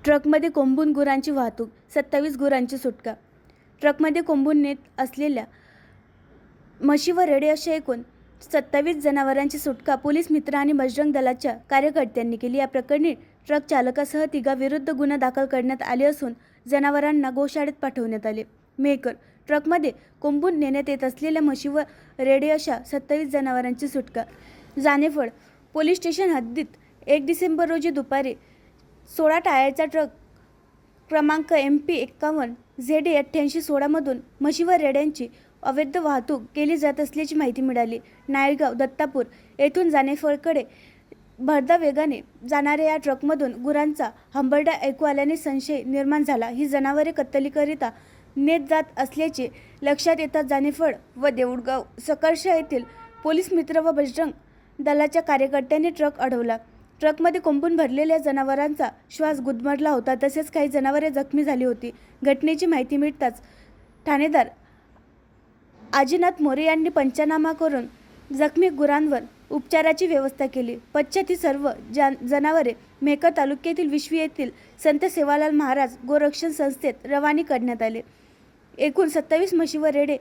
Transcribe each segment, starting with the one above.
ट्रकमध्ये कोंबून गुरांची वाहतूक, 27 गुरांची सुटका. ट्रकमध्ये कोंबून नेत असलेल्या म्हशी व रेडे अशा एकूण 27 जनावरांची सुटका पोलीस मित्र आणि बजरंग दलाच्या कार्यकर्त्यांनी केली. या प्रकरणी ट्रक चालकासह तिघांविरुद्ध गुन्हा दाखल करण्यात आले असून जनावरांना गोशाळेत पाठवण्यात आले. मेहकर ट्रकमध्ये कोंबून नेण्यात येत असलेल्या म्हशी व रेडे अशा 27 जनावरांची सुटका. जानेफळ पोलीस स्टेशन हद्दीत 1 डिसेंबर रोजी दुपारी 16 टायरचा ट्रक क्रमांक MP 51 ZA 8816 मधून म्हशी व रेड्यांची अवैध वाहतूक केली जात असल्याची माहिती मिळाली. नायगाव दत्तापूर येथून जानेफळकडे भरधाव वेगाने जाणाऱ्या या ट्रकमधून गुरांचा हंबरडा ऐकू आल्याने संशय निर्माण झाला. ही जनावरे कत्तलीकरिता नेत जात असल्याचे लक्षात येताच जानेफळ व देऊळगाव सकर्शा येथील पोलीस मित्र व बजरंग दलाच्या कार्यकर्त्यांनी ट्रक अडवला. ट्रकमध्ये कोंबून भरलेल्या जनावरांचा श्वास गुदमरला होता, तसेच काही जनावरे जखमी झाली होती. घटनेची माहिती मिळताच ठाणेदार आजीनाथ मोरे यांनी पंचनामा करून जखमी गुरांवर उपचाराची व्यवस्था केली. पश्चात ही सर्व जनावरे मेहकर तालुक्यातील विश्वी येथील संत सेवालाल महाराज गोरक्षण संस्थेत रवानी करण्यात आले. एकूण 27 म्हशी व रेडे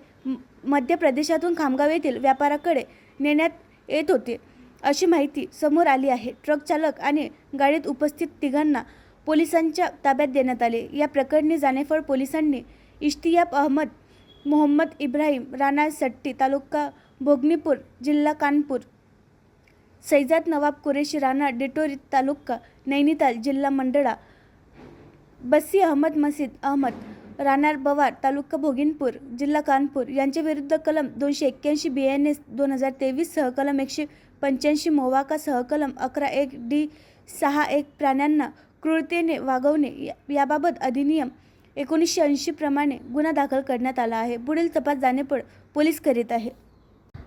मध्य प्रदेशातून खामगाव येथील व्यापाऱ्याकडे नेण्यात येत होते अशी माहिती समोर आली आहे. ट्रक चालक आणि गाडीत उपस्थित तिघांना पोलिसांच्या ताब्यात देण्यात आले. या प्रकरणी जानेफळ पोलिसांनी इश्तियाक अहमद मोहम्मद इब्राहिम राणा सट्टी तालुका भोगनीपूर जिल्हा कानपूर, सैजाद नवाब कुरेशी राणा डिटोरी तालुका नैनीताल जिल्हा मंडळा, बसी अहमद मसीद अहमद राहणार बवार तालुका भोगीनपूर जिल्हा कानपूर यांच्या विरुद्ध कलम 281 BNS 2023 सह कलम 185 मोवाका सह कलम 11(1) D 6(1) प्राण्यांना क्रूरतेने वागवणे याबाबत अधिनियम 1980 प्रमाणे गुन्हा दाखल करण्यात आला आहे. पुढील तपास जानेफळ पोलीस करीत आहे.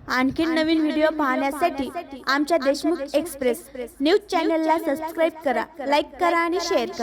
आणखी नवीन व्हिडिओ पाहण्यासाठी आमच्या देशमुख एक्सप्रेस न्यूज चॅनलला सबस्क्राईब करा, लाईक करा आणि शेअर करा.